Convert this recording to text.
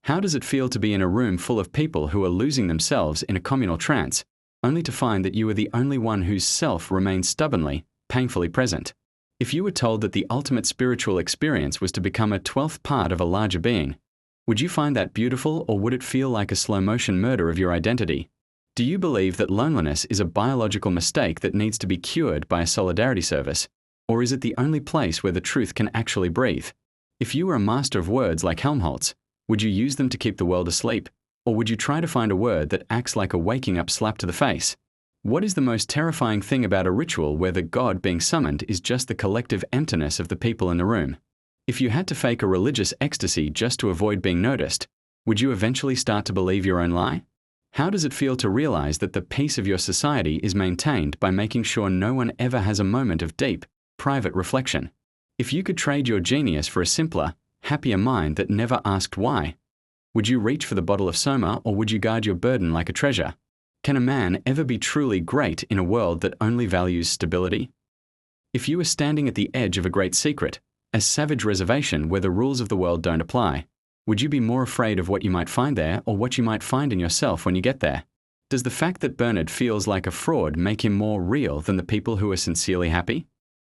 How does it feel to be in a room full of people who are losing themselves in a communal trance, only to find that you are the only one whose self remains stubbornly, painfully present? If you were told that the ultimate spiritual experience was to become a 12th part of a larger being, would you find that beautiful, or would it feel like a slow-motion murder of your identity? Do you believe that loneliness is a biological mistake that needs to be cured by a solidarity service, or is it the only place where the truth can actually breathe? If you were a master of words like Helmholtz, would you use them to keep the world asleep, or would you try to find a word that acts like a waking up slap to the face? What is the most terrifying thing about a ritual where the God being summoned is just the collective emptiness of the people in the room? If you had to fake a religious ecstasy just to avoid being noticed, would you eventually start to believe your own lie? How does it feel to realize that the peace of your society is maintained by making sure no one ever has a moment of deep, private reflection? If you could trade your genius for a simpler, happier mind that never asked why, would you reach for the bottle of Soma, or would you guard your burden like a treasure? Can a man ever be truly great in a world that only values stability? If you were standing at the edge of a great secret, a savage reservation where the rules of the world don't apply, would you be more afraid of what you might find there, or what you might find in yourself when you get there? Does the fact that Bernard feels like a fraud make him more real than the people who are sincerely happy?